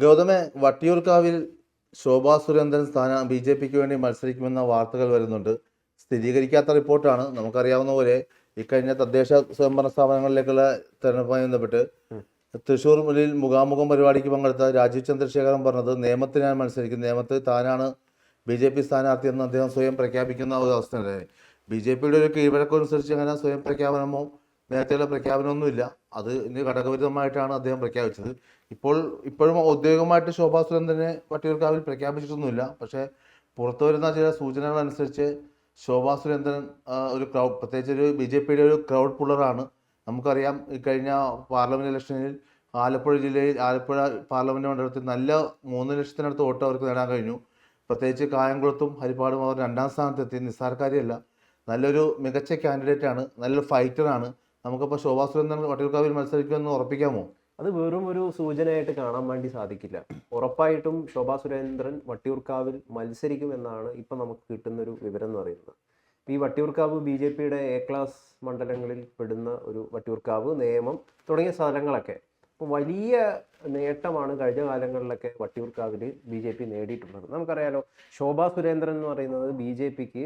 ഗൗതമെ, വട്ടിയൂർക്കാവിൽ Shobha Surendran B J പിക്ക് വേണ്ടി മത്സരിക്കുമെന്ന വാർത്തകൾ വരുന്നുണ്ട്. സ്ഥിരീകരിക്കാത്ത റിപ്പോർട്ടാണ്. നമുക്കറിയാവുന്ന പോലെ ഇക്കഴിഞ്ഞ തദ്ദേശ സ്വയംഭരണ സ്ഥാപനങ്ങളിലേക്കുള്ള തെരഞ്ഞെടുപ്പുമായി ബന്ധപ്പെട്ട് തൃശ്ശൂർ മുന്നിൽ മുഖാമുഖം പരിപാടിക്ക് പങ്കെടുത്ത രാജീവ് ചന്ദ്രശേഖരൻ പറഞ്ഞത് നിയമത്തിനാണ് മത്സരിക്കും, നേമത്ത് താനാണ് ബി ജെ പി സ്ഥാനാർത്ഥിയെന്ന് അദ്ദേഹം സ്വയം പ്രഖ്യാപിക്കുന്ന ഒരു അവസ്ഥയല്ലേ. ബി ജെ പിയുടെ ഒരു കീഴ്വഴക്കം അനുസരിച്ച് അങ്ങനെ സ്വയം പ്രഖ്യാപനമോ നേരത്തെയുള്ള പ്രഖ്യാപനമൊന്നുമില്ല. അത് ഇനി ഘടകവിരുദ്ധമായിട്ടാണ് അദ്ദേഹം പ്രഖ്യാപിച്ചത്. ഇപ്പോഴും ഔദ്യോഗികമായിട്ട് ശോഭാ സുരേന്ദ്രനെ വട്ടിയൂർക്കാവിൽ പ്രഖ്യാപിച്ചിട്ടൊന്നുമില്ല. പക്ഷേ പുറത്തു വരുന്ന ചില സൂചനകൾ അനുസരിച്ച് ശോഭാ സുരേന്ദ്രൻ ഒരു ക്രൗഡ്, പ്രത്യേകിച്ച് ഒരു ബി ജെ പിയുടെ ഒരു ക്രൗഡ് പുള്ളറാണ്. നമുക്കറിയാം, കഴിഞ്ഞ പാർലമെന്റ് ഇലക്ഷനിൽ ആലപ്പുഴ ജില്ലയിൽ ആലപ്പുഴ പാർലമെന്റ് മണ്ഡലത്തിൽ നല്ല 3 ലക്ഷത്തിനടുത്ത് വോട്ട് അവർക്ക് നേടാൻ കഴിഞ്ഞു. പ്രത്യേകിച്ച് കായംകുളത്തും ഹരിപ്പാടും അവർ 2ാം സ്ഥാനത്തെത്തി. നിസ്സാരക്കാരിയല്ല, നല്ലൊരു മികച്ച കാൻഡിഡേറ്റ് ആണ്, നല്ലൊരു ഫൈറ്ററാണ്. നമുക്കപ്പോൾ ശോഭാ സുരേന്ദ്രൻ വട്ടിയൂർക്കാവിൽ മത്സരിക്കുമെന്ന് ഉറപ്പിക്കാമോ? അത് വെറും ഒരു സൂചനയായിട്ട് കാണാൻ വേണ്ടി സാധിക്കില്ല. ഉറപ്പായിട്ടും ശോഭാ സുരേന്ദ്രൻ വട്ടിയൂർക്കാവിൽ മത്സരിക്കുമെന്നാണ് ഇപ്പം നമുക്ക് കിട്ടുന്നൊരു വിവരം എന്ന് പറയുന്നത്. ഈ വട്ടിയൂർക്കാവ് ബി ജെ പിയുടെ എ ക്ലാസ് മണ്ഡലങ്ങളിൽ പെടുന്ന ഒരു വട്ടിയൂർക്കാവ്, നേമം തുടങ്ങിയ സ്ഥലങ്ങളൊക്കെ അപ്പോൾ വലിയ നേട്ടമാണ് കഴിഞ്ഞ കാലങ്ങളിലൊക്കെ വട്ടിയൂർക്കാവിൽ ബി ജെ പി നേടിയിട്ടുള്ളത്. നമുക്കറിയാലോ, ശോഭാ സുരേന്ദ്രൻ എന്ന് പറയുന്നത് ബി ജെ പിക്ക്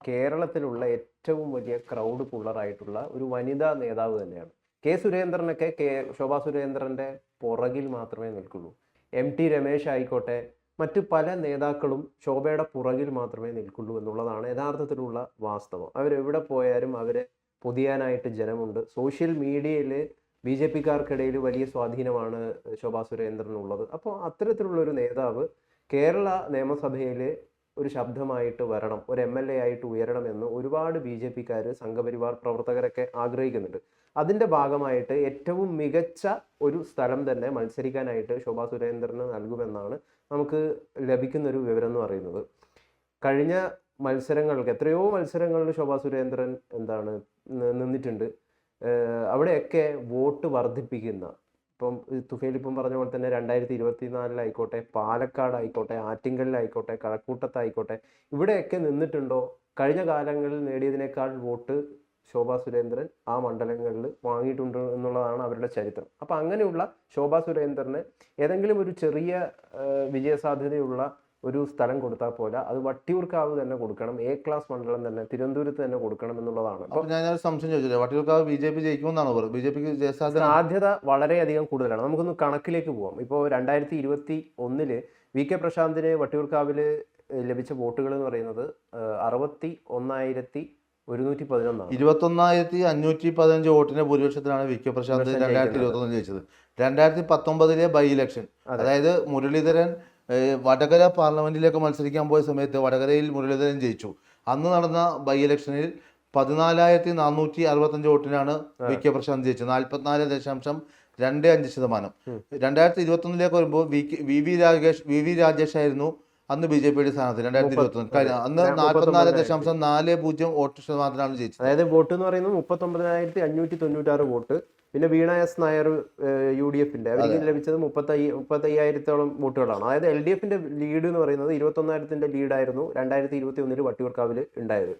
കേരളത്തിലുള്ള ഏറ്റവും വലിയ ക്രൗഡ് പുള്ളറായിട്ടുള്ള ഒരു വനിതാ നേതാവ് തന്നെയാണ്. കെ സുരേന്ദ്രനൊക്കെ ശോഭാ സുരേന്ദ്രൻ്റെ പുറകിൽ മാത്രമേ നിൽക്കുള്ളൂ. MT രമേശ് ആയിക്കോട്ടെ, മറ്റു പല നേതാക്കളും ശോഭയുടെ പുറകിൽ മാത്രമേ നിൽക്കുള്ളൂ എന്നുള്ളതാണ് യഥാർത്ഥത്തിലുള്ള വാസ്തവം. അവരെവിടെ പോയാലും അവരെ പൊതിയാനായിട്ട് ജനമുണ്ട്. സോഷ്യൽ മീഡിയയിൽ ബി ജെ പിക്കാർക്കിടയിൽ വലിയ സ്വാധീനമാണ് ശോഭാ സുരേന്ദ്രനുള്ളത്. അപ്പോൾ അത്തരത്തിലുള്ളൊരു നേതാവ് കേരള നിയമസഭയിൽ ഒരു ശബ്ദമായിട്ട് വരണം, ഒരു MLA ആയിട്ട് ഉയരണമെന്ന് ഒരുപാട് ബി ജെ പിക്കാർ, സംഘപരിവാർ പ്രവർത്തകരൊക്കെ ആഗ്രഹിക്കുന്നുണ്ട്. അതിൻ്റെ ഭാഗമായിട്ട് ഏറ്റവും മികച്ച ഒരു സ്ഥലം തന്നെ മത്സരിക്കാനായിട്ട് ശോഭാ സുരേന്ദ്രന് നൽകുമെന്നാണ് നമുക്ക് ലഭിക്കുന്നൊരു വിവരം എന്ന് പറയുന്നത്. കഴിഞ്ഞ മത്സരങ്ങൾക്ക്, എത്രയോ മത്സരങ്ങളിൽ ശോഭാ സുരേന്ദ്രൻ നിന്നിട്ടുണ്ട്. അവിടെയൊക്കെ വോട്ട് വർദ്ധിപ്പിക്കുന്ന, ഇപ്പം തുഫേൽ ഇപ്പം പറഞ്ഞ പോലെ തന്നെ 2024 പാലക്കാടായിക്കോട്ടെ, ആറ്റിങ്കലിലായിക്കോട്ടെ, കഴക്കൂട്ടത്തായിക്കോട്ടെ, ഇവിടെയൊക്കെ നിന്നിട്ടുണ്ടോ കഴിഞ്ഞ കാലങ്ങളിൽ നേടിയതിനേക്കാൾ വോട്ട് ശോഭാ സുരേന്ദ്രൻ ആ മണ്ഡലങ്ങളിൽ വാങ്ങിയിട്ടുണ്ട് എന്നുള്ളതാണ് അവരുടെ ചരിത്രം. അപ്പം അങ്ങനെയുള്ള ശോഭാ സുരേന്ദ്രന് ഏതെങ്കിലും ഒരു ചെറിയ വിജയസാധ്യതയുള്ള ഒരു സ്ഥലം കൊടുത്താൽ പോലെ അത് വട്ടിയൂർക്കാവ് തന്നെ കൊടുക്കണം, എ ക്ലാസ് മണ്ഡലം തന്നെ തിരുവനന്തപുരത്ത് തന്നെ കൊടുക്കണം എന്നുള്ളതാണ്. അപ്പോൾ ഞാനൊരു സംശയം ചോദിച്ചില്ലേ, വട്ടിയൂർക്കാവ് ബി ജെ പി ജയിക്കുമെന്നാണ് പറയുന്നത്? ബി ജെ പിക്ക് സാധ്യത വളരെയധികം കൂടുതലാണ്. നമുക്കൊന്ന് കണക്കിലേക്ക് പോവാം. ഇപ്പോൾ 2021 VK പ്രശാന്തിന് വട്ടിയൂർക്കാവിൽ ലഭിച്ച വോട്ടുകൾ എന്ന് പറയുന്നത് 61,111. 21,515 വോട്ടിന്റെ ഭൂരിപക്ഷത്തിലാണ് VK പ്രശാന്ത് 2021 ജയിച്ചത്. 2019 ബൈ ഇലക്ഷൻ, അതായത് മുരളീധരൻ വടകര പാർലമെന്റിലേക്ക് മത്സരിക്കാൻ പോയ സമയത്ത് വടകരയിൽ മുരളീധരൻ ജയിച്ചു. അന്ന് നടന്ന ബൈ ഇലക്ഷനിൽ 14,465 വോട്ടിനാണ് VK പ്രശാന്ത് ജയിച്ചത്, 44.25%. 2021 വരുമ്പോൾ വി വി രാജേഷ് ആയിരുന്നു അന്ന് ബി ജെ പിയുടെ സ്ഥാനത്ത്. 2021 അന്ന് 44.40 വോട്ട് ശതമാനത്തിലാണ് ജയിച്ചത്. അതായത് വോട്ട് എന്ന് പറയുന്നത് 39,596 വോട്ട്. പിന്നെ വീണ എസ് നായർ UDFന്റെ അവർക്ക് ലഭിച്ചത് 35,000-ഓളം വോട്ടുകളാണ്. അതായത് LDFന്റെ ലീഡ് എന്ന് പറയുന്നത് 21,000-ന്റെ ലീഡായിരുന്നു 2021 വട്ടിയൂർക്കാവിൽ ഉണ്ടായത്.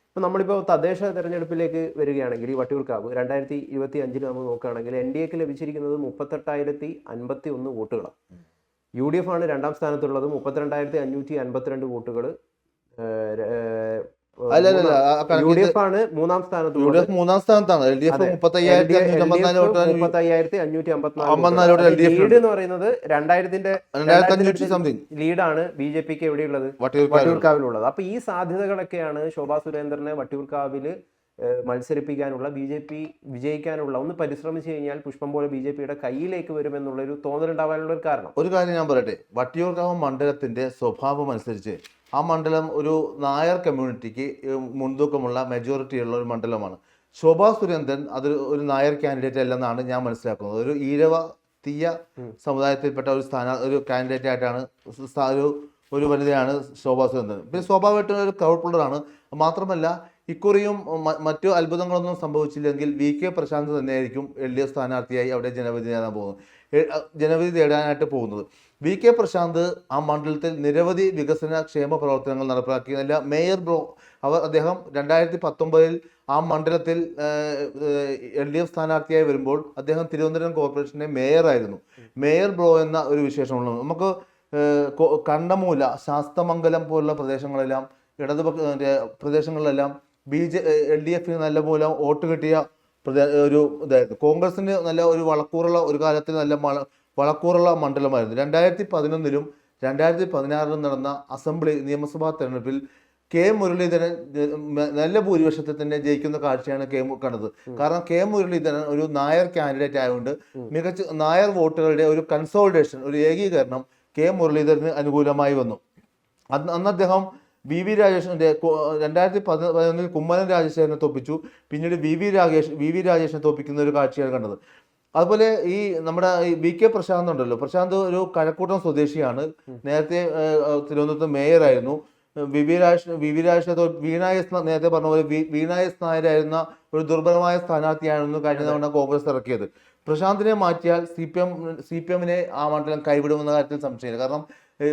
ഇപ്പം നമ്മളിപ്പോൾ തദ്ദേശ തെരഞ്ഞെടുപ്പിലേക്ക് വരികയാണെങ്കിൽ ഈ വട്ടിയൂർക്കാവ് 2025 നമ്മൾ നോക്കുകയാണെങ്കിൽ NDAക്ക് ലഭിച്ചിരിക്കുന്നത് 38,051 വോട്ടുകളാണ്. UDF ആണ് 2ാം സ്ഥാനത്തുള്ളത്, 32,552 വോട്ടുകൾ. UDF ആണ് 3ാം സ്ഥാനത്തുള്ളത്, 3ാം സ്ഥാനത്താണ്. LDF 35,554. ലീഡ് എന്ന് പറയുന്നത് 2,000 ലീഡാണ് ബി ജെ പിക്ക് എവിടെയുള്ളത്, വട്ടിയൂർക്കാവിലുള്ളത്. അപ്പൊ ഈ സാധ്യതകളൊക്കെയാണ് ശോഭാ സുരേന്ദ്രനെ വട്ടിയൂർക്കാവിൽ മത്സരിപ്പിക്കാനുള്ള, ബി ജെ പി വിജയിക്കാനുള്ള, ഒന്ന് പരിശ്രമിച്ചു കഴിഞ്ഞാൽ പുഷ്പം പോലെ ബി ജെ പിയുടെ കയ്യിലേക്ക് വരുമെന്നുള്ളൊരു തോന്നലുണ്ടാവാനുള്ള ഒരു കാരണം. ഒരു കാര്യം ഞാൻ പറയട്ടെ, വട്ടിയൂർക്കാവ് മണ്ഡലത്തിന്റെ സ്വഭാവം അനുസരിച്ച് ആ മണ്ഡലം ഒരു നായർ കമ്മ്യൂണിറ്റിക്ക് മുൻതൂക്കമുള്ള മെജോറിറ്റിയുള്ള ഒരു മണ്ഡലമാണ്. ശോഭാ സുരേന്ദ്രൻ അത് ഒരു നായർ കാൻഡിഡേറ്റ് അല്ലെന്നാണ് ഞാൻ മനസ്സിലാക്കുന്നത്. ഒരു ഈഴവ തീയ സമുദായത്തിൽപ്പെട്ട ഒരു കാൻഡിഡേറ്റ് ആയിട്ടാണ് ഒരു വനിതയാണ് ശോഭാ സുരേന്ദ്രൻ. പിന്നെ സ്വാഭാവികമായിട്ടും ഒരു ക്രൗഡ് പുള്ളറാണ്. മാത്രമല്ല, ഇക്കുറിയും മറ്റു അത്ഭുതങ്ങളൊന്നും സംഭവിച്ചില്ലെങ്കിൽ VK പ്രശാന്ത് തന്നെയായിരിക്കും LDF സ്ഥാനാർത്ഥിയായി അവിടെ ജനവിധി നേടാൻ പോകുന്നത്. ജനവിധി തേടാനായിട്ട് പോകുന്നത്. വി കെ പ്രശാന്ത് ആ മണ്ഡലത്തിൽ നിരവധി വികസന ക്ഷേമ പ്രവർത്തനങ്ങൾ നടപ്പിലാക്കിയതല്ല മേയർ ബ്രോ അദ്ദേഹം 2019 ആ മണ്ഡലത്തിൽ LDF സ്ഥാനാർത്ഥിയായി വരുമ്പോൾ അദ്ദേഹം തിരുവനന്തപുരം കോർപ്പറേഷന്റെ മേയറായിരുന്നു. മേയർ ബ്രോ എന്ന ഒരു വിശേഷമുള്ളത് നമുക്ക് കണ്ണമൂല, ശാസ്തമംഗലം പോലുള്ള പ്രദേശങ്ങളെല്ലാം ഇടതുപക്ഷ പ്രദേശങ്ങളിലെല്ലാം LDF നല്ലപോലെ വോട്ട് കിട്ടിയ ഒരു ഇതായിരുന്നു. കോൺഗ്രസിന് നല്ല ഒരു വളക്കൂറുള്ള ഒരു കാലത്തിൽ നല്ല വളക്കൂറുള്ള മണ്ഡലമായിരുന്നു. 2011 2016 നടന്ന അസംബ്ലി നിയമസഭാ തെരഞ്ഞെടുപ്പിൽ കെ മുരളീധരൻ നല്ല ഭൂരിപക്ഷത്തിൽ തന്നെ ജയിക്കുന്ന കാഴ്ചയാണ് കണ്ടത്. കാരണം കെ മുരളീധരൻ ഒരു നായർ കാൻഡിഡേറ്റ് ആയതുകൊണ്ട് മികച്ച നായർ വോട്ടുകളുടെ ഒരു കൺസോളിഡേഷൻ, ഒരു ഏകീകരണം കെ മുരളീധരന് അനുകൂലമായി വന്നു. അന്ന് അദ്ദേഹം VV രാജേഷിന്റെ 2011 കുമ്മനം രാജശേഖരനെ തോപ്പിച്ചു. പിന്നീട് VV രാജേഷിനെ തോപ്പിക്കുന്ന ഒരു കാഴ്ചയാണ് കണ്ടത്. അതുപോലെ ഈ നമ്മുടെ വി കെ പ്രശാന്ത് ഉണ്ടല്ലോ, പ്രശാന്ത് ഒരു കഴക്കൂട്ടം സ്വദേശിയാണ്. നേരത്തെ തിരുവനന്തപുരത്ത് മേയറായിരുന്നു. നേരത്തെ പറഞ്ഞ പോലെ വീണായസ് നായരായിരുന്ന ഒരു ദുർബലമായ സ്ഥാനാർത്ഥിയായിരുന്നു കഴിഞ്ഞ തവണ കോൺഗ്രസ് ഇറക്കിയത്. പ്രശാന്തിനെ മാറ്റിയാൽ CPM-നെ ആ മണ്ഡലം കൈവിടുമെന്ന കാര്യത്തിൽ സംശയമില്ല. കാരണം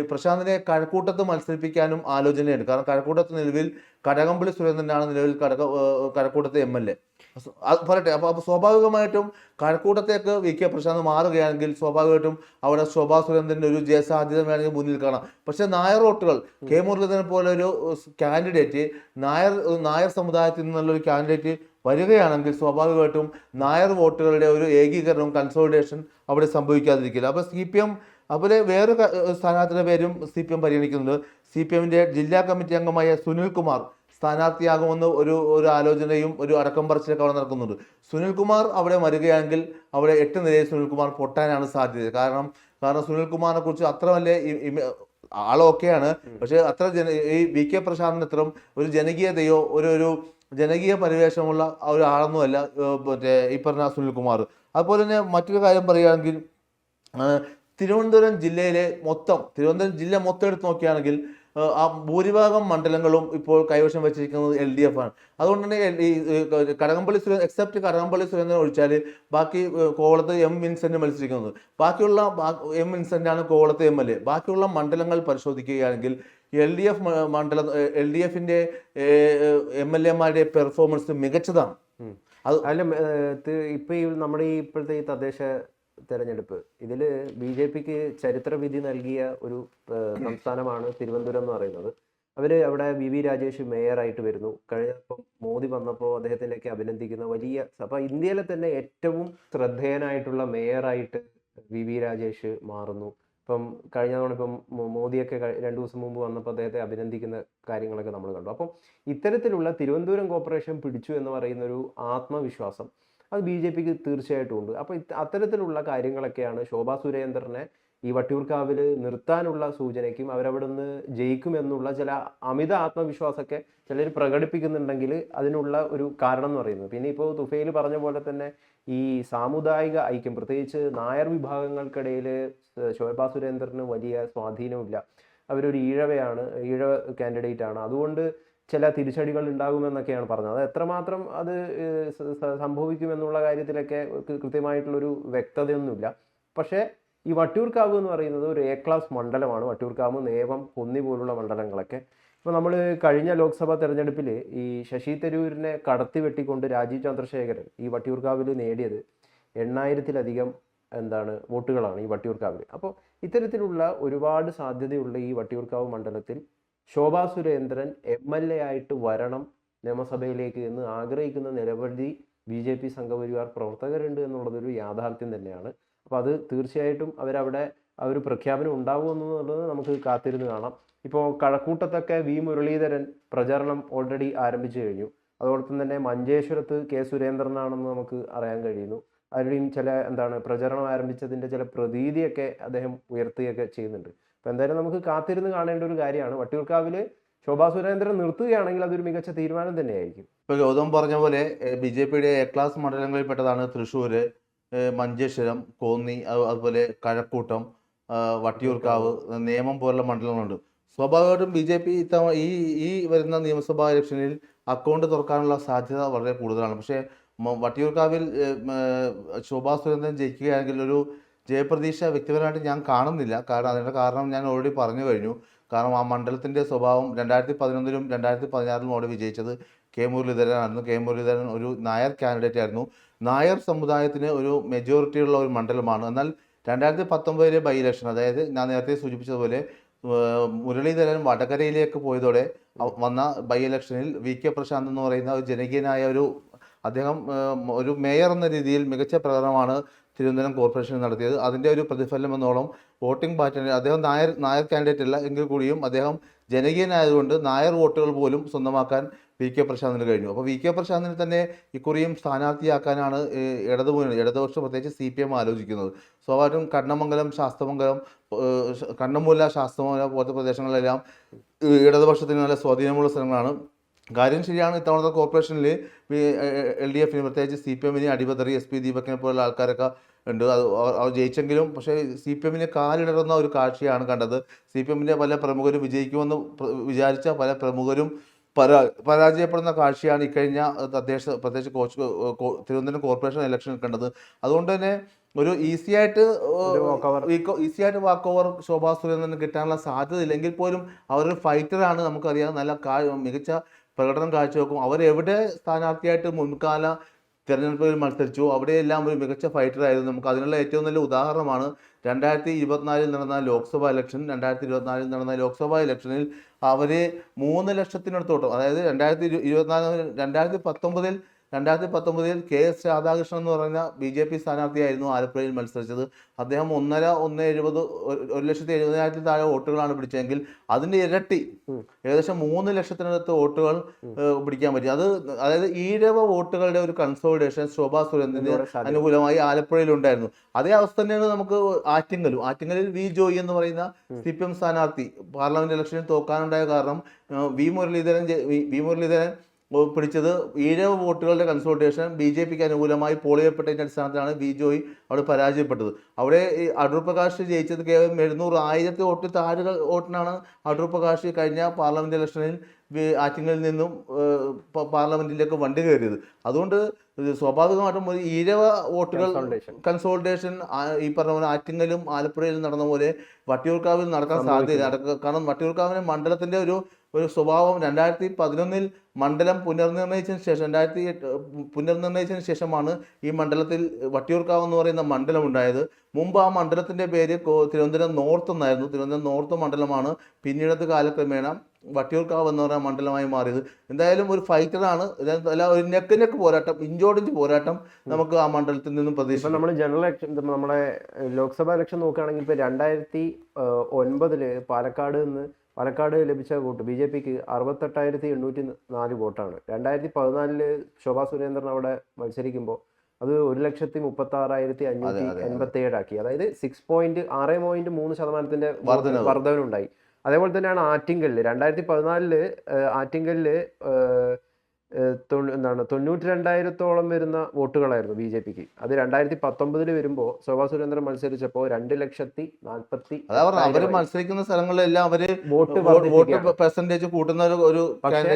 പ്രശാന്തിനെ കഴക്കൂട്ടത്ത് മത്സരിപ്പിക്കാനും ആലോചനയുണ്ട്. കാരണം കഴക്കൂട്ടത്ത് നിലവിൽ കടകംപള്ളി സുരേന്ദ്രനാണ് നിലവിൽ കഴക്കൂട്ടത്തെ MLA. പറയട്ടെ, അപ്പോൾ സ്വാഭാവികമായിട്ടും കഴക്കൂട്ടത്തേക്ക് വി കെ പ്രശാന്ത് മാറുകയാണെങ്കിൽ സ്വാഭാവികമായിട്ടും അവിടെ ശോഭാ സുരേന്ദ്രൻ്റെ ഒരു ജയസാധ്യത വേണമെങ്കിൽ മുന്നിൽ കാണാം. പക്ഷേ നായർ വോട്ടുകൾ കെ മുരളീധരനെ പോലെ ഒരു കാൻഡിഡേറ്റ് നായർ സമുദായത്തിൽ നിന്നുള്ളൊരു കാൻഡിഡേറ്റ് വരികയാണെങ്കിൽ സ്വാഭാവികമായിട്ടും നായർ വോട്ടുകളുടെ ഒരു ഏകീകരണവും കൺസോളിഡേഷൻ അവിടെ സംഭവിക്കാതിരിക്കില്ല. അപ്പോൾ CPM അതുപോലെ വേറൊരു സ്ഥാനാർത്ഥിയുടെ പേരും CPM പരിഗണിക്കുന്നുണ്ട്. CPM-ന്റെ ജില്ലാ കമ്മിറ്റി അംഗമായ സുനിൽകുമാർ സ്ഥാനാർത്ഥിയാകുമെന്ന് ഒരു ആലോചനയും ഒരു അടക്കം പറച്ചിലൊക്കെ അവിടെ നടക്കുന്നുണ്ട്. സുനിൽകുമാർ അവിടെ വരികയാണെങ്കിൽ അവിടെ 8 നിലയിൽ സുനിൽകുമാർ പൊട്ടാനാണ് സാധ്യത. കാരണം സുനിൽകുമാറിനെ കുറിച്ച് അത്ര വലിയ ആളൊക്കെയാണ്, പക്ഷെ അത്ര ഈ വി കെ പ്രശാന്തിന് അത്ര ഒരു ജനകീയതയോ ഒരു ജനകീയ പരിവേഷമുള്ള ഒരു ആളൊന്നുമല്ല മറ്റേ ഈ പറഞ്ഞ സുനിൽകുമാർ. അതുപോലെ തന്നെ മറ്റൊരു കാര്യം പറയുകയാണെങ്കിൽ തിരുവനന്തപുരം ജില്ല മൊത്തം എടുത്ത് നോക്കുകയാണെങ്കിൽ ആ ഭൂരിഭാഗം മണ്ഡലങ്ങളും ഇപ്പോൾ കൈവശം വെച്ചിരിക്കുന്നത് LDF ആണ്. അതുകൊണ്ട് തന്നെ കടകംപള്ളി എക്സെപ്റ്റ് കടകംപള്ളി സുരേന്ദ്രൻ ഒഴിച്ചാൽ ബാക്കി കോവളത്ത് വിൻസെന്റ് മത്സരിക്കുന്നത്. ബാക്കിയുള്ള വിൻസെന്റ് ആണ് കോവളത്ത് MLA. ബാക്കിയുള്ള മണ്ഡലങ്ങൾ പരിശോധിക്കുകയാണെങ്കിൽ LDF-ന്റെ MLA-മാരുടെ പെർഫോമൻസ് മികച്ചതാണ്. അല്ല, ഇപ്പൊ നമ്മുടെ ഇപ്പോഴത്തെ ഈ തദ്ദേശ തെരഞ്ഞെടുപ്പ് ഇതിൽ BJP-ക്ക് ചരിത്ര വിധി നൽകിയ ഒരു സംസ്ഥാനമാണ് തിരുവനന്തപുരം എന്ന് പറയുന്നത്. അവിടെ VV രാജേഷ് മേയറായിട്ട് വരുന്നു. കഴിഞ്ഞപ്പം മോദി വന്നപ്പോൾ അദ്ദേഹത്തിലേക്ക് അഭിനന്ദിക്കുന്ന അപ്പോൾ ഇന്ത്യയിലെ തന്നെ ഏറ്റവും ശ്രദ്ധേയനായിട്ടുള്ള മേയറായിട്ട് VV രാജേഷ് മാറുന്നു. ഇപ്പം കഴിഞ്ഞ തവണ ഇപ്പം മോദിയൊക്കെ 2 ദിവസം മുമ്പ് വന്നപ്പോൾ അദ്ദേഹത്തെ അഭിനന്ദിക്കുന്ന കാര്യങ്ങളൊക്കെ നമ്മൾ കണ്ടു. അപ്പം ഇത്തരത്തിലുള്ള തിരുവനന്തപുരം കോർപ്പറേഷൻ പിടിച്ചു എന്ന് പറയുന്ന ഒരു ആത്മവിശ്വാസം അത് BJP-ക്ക് തീർച്ചയായിട്ടും ഉണ്ട്. അപ്പോൾ അത്തരത്തിലുള്ള കാര്യങ്ങളൊക്കെയാണ് ശോഭാ സുരേന്ദ്രനെ ഈ വട്ടിയൂർക്കാവിൽ നിർത്താനുള്ള സൂചനയ്ക്കും അവരവിടെ നിന്ന് ജയിക്കുമെന്നുള്ള ചില അമിത ആത്മവിശ്വാസമൊക്കെ ചിലർ പ്രകടിപ്പിക്കുന്നുണ്ടെങ്കിൽ അതിനുള്ള ഒരു കാരണം എന്ന് പറയുന്നത്. പിന്നെ ഇപ്പോൾ തുഫൈൽ പറഞ്ഞ പോലെ തന്നെ ഈ സാമുദായിക ഐക്യം, പ്രത്യേകിച്ച് നായർ വിഭാഗങ്ങൾക്കിടയിൽ ശോഭാ സുരേന്ദ്രന് വലിയ സ്വാധീനമില്ല. അവരൊരു ഈഴവ കാൻഡിഡേറ്റ് ആണ്. അതുകൊണ്ട് ചില തിരിച്ചടികൾ ഉണ്ടാകുമെന്നൊക്കെയാണ് പറഞ്ഞത്. അത് എത്രമാത്രം അത് സംഭവിക്കുമെന്നുള്ള കാര്യത്തിലൊക്കെ കൃത്യമായിട്ടുള്ളൊരു വ്യക്തതയൊന്നുമില്ല. പക്ഷേ ഈ വട്ടിയൂർക്കാവ് എന്ന് പറയുന്നത് ഒരു A ക്ലാസ് മണ്ഡലമാണ്. വട്ടിയൂർക്കാവ്, നേമം, കൊന്നി പോലുള്ള മണ്ഡലങ്ങളൊക്കെ. ഇപ്പോൾ നമ്മൾ കഴിഞ്ഞ ലോക്സഭാ തെരഞ്ഞെടുപ്പിൽ ഈ ശശി തരൂരിനെ കടത്തി വെട്ടിക്കൊണ്ട് രാജീവ് ചന്ദ്രശേഖരൻ ഈ വട്ടിയൂർക്കാവിൽ നേടിയത് 8000-ലധികം വോട്ടുകളാണ് ഈ വട്ടിയൂർക്കാവിൽ. അപ്പോൾ ഇത്തരത്തിലുള്ള ഒരുപാട് സാധ്യതയുള്ള ഈ വട്ടിയൂർക്കാവ് മണ്ഡലത്തിൽ ശോഭാ സുരേന്ദ്രൻ MLA ആയിട്ട് വരണം നിയമസഭയിലേക്ക് എന്ന് ആഗ്രഹിക്കുന്ന നിരവധി BJP സംഘപരിവാർ പ്രവർത്തകരുണ്ട് എന്നുള്ളതൊരു യാഥാർത്ഥ്യം തന്നെയാണ്. അപ്പോൾ അത് തീർച്ചയായിട്ടും അവരവിടെ ആ ഒരു പ്രഖ്യാപനം ഉണ്ടാകുമെന്നുള്ളത് നമുക്ക് കാത്തിരുന്ന് കാണാം. ഇപ്പോൾ കഴക്കൂട്ടത്തൊക്കെ V മുരളീധരൻ പ്രചാരണം ഓൾറെഡി ആരംഭിച്ചു കഴിഞ്ഞു. അതോടൊപ്പം തന്നെ മഞ്ചേശ്വരത്ത് K സുരേന്ദ്രനാണെന്ന് നമുക്ക് അറിയാൻ കഴിയുന്നു. അവരുടെയും ചില പ്രചരണം ആരംഭിച്ചതിൻ്റെ ചില പ്രതീതിയൊക്കെ അദ്ദേഹം ഉയർത്തുകയൊക്കെ ചെയ്യുന്നുണ്ട്. അപ്പോൾ എന്തായാലും നമുക്ക് കാത്തിരുന്ന് കാണേണ്ട ഒരു കാര്യമാണ്. വട്ടിയൂർക്കാവിൽ ശോഭാ സുരേന്ദ്രൻ നിർത്തുകയാണെങ്കിൽ അതൊരു മികച്ച തീരുമാനം തന്നെയായിരിക്കും. ഇപ്പോൾ ഗൗതം പറഞ്ഞ പോലെ BJP-യുടെ A ക്ലാസ് മണ്ഡലങ്ങളിൽപ്പെട്ടതാണ് തൃശ്ശൂർ, മഞ്ചേശ്വരം, കോന്നി, അതുപോലെ കഴക്കൂട്ടം, വട്ടിയൂർക്കാവ്, നേമം പോലുള്ള മണ്ഡലങ്ങളുണ്ട്. സ്വാഭാവികമായിട്ടും BJP ഈ വരുന്ന നിയമസഭാ ഇലക്ഷനിൽ അക്കൗണ്ട് തുറക്കാനുള്ള സാധ്യത വളരെ കൂടുതലാണ്. പക്ഷേ വട്ടിയൂർക്കാവിൽ ശോഭാ സുരേന്ദ്രൻ ജയിക്കുകയാണെങ്കിൽ ഒരു ജയപ്രതീക്ഷ വ്യക്തിപരമായിട്ട് ഞാൻ കാണുന്നില്ല. കാരണം അതിൻ്റെ കാരണം ഞാൻ ഓൾറെഡി പറഞ്ഞു കഴിഞ്ഞു. കാരണം ആ മണ്ഡലത്തിൻ്റെ സ്വഭാവം 2011-ലും 2016-ലും അവിടെ വിജയിച്ചത് കെ മുരളീധരനായിരുന്നു. കെ മുരളീധരൻ ഒരു നായർ കാൻഡിഡേറ്റ് ആയിരുന്നു. നായർ സമുദായത്തിന് ഒരു മെജോറിറ്റിയുള്ള ഒരു മണ്ഡലമാണ്. എന്നാൽ 2019 ബൈ ഇലക്ഷൻ, അതായത് ഞാൻ നേരത്തെ സൂചിപ്പിച്ചതുപോലെ മുരളീധരൻ വടകരയിലേക്ക് പോയതോടെ വന്ന ബൈ ഇലക്ഷനിൽ വി കെ പ്രശാന്ത് എന്ന് പറയുന്ന ഒരു ജനകീയനായ അദ്ദേഹം ഒരു മേയർ എന്ന രീതിയിൽ മികച്ച പ്രകടനമാണ് തിരുവനന്തപുരം കോർപ്പറേഷൻ നടത്തിയത്. അതിൻ്റെ ഒരു പ്രതിഫലനം എന്നോളം വോട്ടിംഗ് പാറ്റേൺ, അദ്ദേഹം നായർ കാൻഡിഡേറ്റ് അല്ല എങ്കിൽ കൂടിയും അദ്ദേഹം ജനകീയനായതുകൊണ്ട് നായർ വോട്ടുകൾ പോലും സ്വന്തമാക്കാൻ വി കെ പ്രശാന്തിന് കഴിഞ്ഞു. അപ്പോൾ വി കെ പ്രശാന്തിനെ തന്നെ ഇക്കുറിയും സ്ഥാനാർത്ഥിയാക്കാനാണ് ഇടതുപക്ഷം പ്രത്യേകിച്ച് CPM ആലോചിക്കുന്നത്. സ്വാഭാവികം കണ്ണമംഗലം, ശാസ്തമംഗലം, കണ്ണമൂല, ശാസ്തമംഗലം പോലത്തെ പ്രദേശങ്ങളിലെല്ലാം ഇടതുപക്ഷത്തിന് നല്ല സ്വാധീനമുള്ള സ്ഥലങ്ങളാണ്. കാര്യം ശരിയാണ്, ഇത്തവണത്തെ കോർപ്പറേഷനിൽ LDFന് പ്രത്യേകിച്ച് CPMന് അടിപതറി SP ദീപകിനെ പോലുള്ള ആൾക്കാരൊക്കെ ഉണ്ട്. അവർ ജയിച്ചെങ്കിലും പക്ഷേ CPMന് കാലിടറുന്ന ഒരു കാഴ്ചയാണ് കണ്ടത്. CPMൻ്റെ പല പ്രമുഖരും വിജയിക്കുമെന്ന് വിചാരിച്ച പല പ്രമുഖരും പരാജയപ്പെടുന്ന കാഴ്ചയാണ് ഇക്കഴിഞ്ഞ പ്രത്യേകിച്ച് തിരുവനന്തപുരം കോർപ്പറേഷൻ ഇലക്ഷനിൽ കണ്ടത്. അതുകൊണ്ട് തന്നെ ഒരു ഈസി ആയിട്ട് വാക്ക് ഓവർ ശോഭാ സുരേന്ദ്രന് കിട്ടാനുള്ള സാധ്യത ഇല്ലെങ്കിൽ പോലും അവരൊരു ഫൈറ്ററാണ്. നമുക്കറിയാം, നല്ല മികച്ച പ്രകടനം കാഴ്ചവെക്കും. അവരെവിടെ സ്ഥാനാർത്ഥിയായിട്ട് മുൻകാല തെരഞ്ഞെടുപ്പുകളിൽ മത്സരിച്ചു അവിടെയെല്ലാം ഒരു മികച്ച ഫൈറ്ററായിരുന്നു. നമുക്ക് അതിനുള്ള ഏറ്റവും നല്ല ഉദാഹരണമാണ് 2024 നടന്ന ലോക്സഭാ ഇലക്ഷൻ. 2024 നടന്ന ലോക്സഭാ ഇലക്ഷനിൽ അവർ 3 ലക്ഷത്തിനടുത്തോട്ട്, അതായത് 2019 KS രാധാകൃഷ്ണൻ എന്ന് പറഞ്ഞ BJP സ്ഥാനാർത്ഥിയായിരുന്നു ആലപ്പുഴയിൽ മത്സരിച്ചത്. അദ്ദേഹം 1,70,000 താഴെ വോട്ടുകളാണ് പിടിച്ചതെങ്കിൽ അതിൻ്റെ ഇരട്ടി, ഏകദേശം 3 ലക്ഷത്തിനടുത്ത് വോട്ടുകൾ പിടിക്കാൻ പറ്റി. അതായത് ഈഴവ വോട്ടുകളുടെ ഒരു കൺസോളിഡേഷൻ ശോഭാ സുരേന്ദ്രന് അനുകൂലമായി ആലപ്പുഴയിലുണ്ടായിരുന്നു. അതേ അവസ്ഥ തന്നെയാണ് നമുക്ക് ആറ്റിങ്ങലിൽ വി ജോയി എന്ന് പറയുന്ന CPM സ്ഥാനാർത്ഥി പാർലമെന്റ് ഇലക്ഷനിൽ തോക്കാനുണ്ടായ കാരണം വി മുരളീധരൻ പിടിച്ചത് ഈഴവ വോട്ടുകളുടെ കൺസോൾട്ടേഷൻ BJPക്ക് അനുകൂലമായി പോൾ ചെയ്യപ്പെട്ടതിൻ്റെ അടിസ്ഥാനത്തിലാണ് വി ജോയി അവിടെ പരാജയപ്പെട്ടത്. അവിടെ അടൂർ പ്രകാശ് ജയിച്ചത് കേവലം 700,000 വോട്ട് താഴെ വോട്ടിനാണ് അടൂർ പ്രകാശ് കഴിഞ്ഞ പാർലമെന്റ് ഇലക്ഷനിൽ ആറ്റിങ്ങലിൽ നിന്നും പാർലമെന്റിലേക്ക് വണ്ടി കയറിയത്. അതുകൊണ്ട് സ്വാഭാവികമായിട്ടും ഒരു ഈഴവ വോട്ടുകൾ കൺസോൾട്ടേഷൻ ഈ പറഞ്ഞ പോലെ ആറ്റിങ്ങലും ആലപ്പുഴയിലും നടന്ന പോലെ വട്ടിയൂർക്കാവിൽ നടക്കാൻ സാധ്യതയില്ല. കാരണം വട്ടിയൂർക്കാവിലെ മണ്ഡലത്തിന്റെ ഒരു സ്വഭാവം 2011 മണ്ഡലം പുനർനിർണയിച്ചതിന് ശേഷമാണ് ഈ മണ്ഡലത്തിൽ വട്ടിയൂർക്കാവ് എന്ന് പറയുന്ന മണ്ഡലം ഉണ്ടായത്. മുമ്പ് ആ മണ്ഡലത്തിന്റെ പേര് തിരുവനന്തപുരം നോർത്ത് എന്നായിരുന്നു. തിരുവനന്തപുരം നോർത്ത് മണ്ഡലമാണ് പിന്നീടത്തെ കാലക്രമേണ വട്ടിയൂർക്കാവ് എന്ന് പറയുന്ന മണ്ഡലമായി മാറിയത്. എന്തായാലും ഒരു ഫൈറ്ററാണ്, അല്ല ഒരു നെക്ക് പോരാട്ടം, ഇഞ്ചോടിഞ്ച് പോരാട്ടം നമുക്ക് ആ മണ്ഡലത്തിൽ നിന്നും പ്രതീക്ഷിക്കാം. നമ്മൾ ജനറൽ ഇലക്ഷൻ, നമ്മുടെ ലോക്സഭാ ഇലക്ഷൻ നോക്കുകയാണെങ്കിൽ ഇപ്പോൾ 2009 പാലക്കാട് ലഭിച്ച വോട്ട് BJPക്ക് 68,804 വോട്ടാണ്. 2014 ശോഭാ സുരേന്ദ്രൻ അവിടെ മത്സരിക്കുമ്പോൾ അത് 1,36,587 ആക്കി. അതായത് 6.3% വർധനവുണ്ടായി. അതേപോലെ തന്നെയാണ് ആറ്റിങ്കലിൽ 2014 ആറ്റിങ്കലിൽ 92,000 വരുന്ന വോട്ടുകളായിരുന്നു BJPക്ക്. അത് 2019 വരുമ്പോൾ ശോഭാ സുരേന്ദ്രൻ മത്സരിച്ചപ്പോൾ 2,40,40,000. അവർ മത്സരിക്കുന്ന സ്ഥലങ്ങളിലെല്ലാം അവര് വോട്ട് പെർസെന്റേജ് കൂട്ടുന്ന ഒരു. പക്ഷേ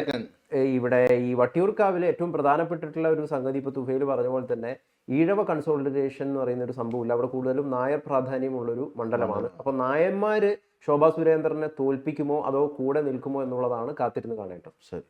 ഇവിടെ ഈ വട്ടിയൂർക്കാവിലെ ഏറ്റവും പ്രധാനപ്പെട്ടിട്ടുള്ള ഒരു സംഗതി ഇപ്പോൾ തുഫേൽ പറഞ്ഞ പോലെ തന്നെ ഈഴവ കൺസോളിഡേഷൻ എന്ന് പറയുന്ന ഒരു സംഭവമില്ല. അവിടെ കൂടുതലും നായർ പ്രാധാന്യമുള്ളൊരു മണ്ഡലമാണ്. അപ്പോൾ നായന്മാര് ശോഭാ സുരേന്ദ്രനെ തോൽപ്പിക്കുമോ അതോ കൂടെ നിൽക്കുമോ എന്നുള്ളതാണ് കാത്തിരുന്ന് കാണേണ്ടത്. ശരി.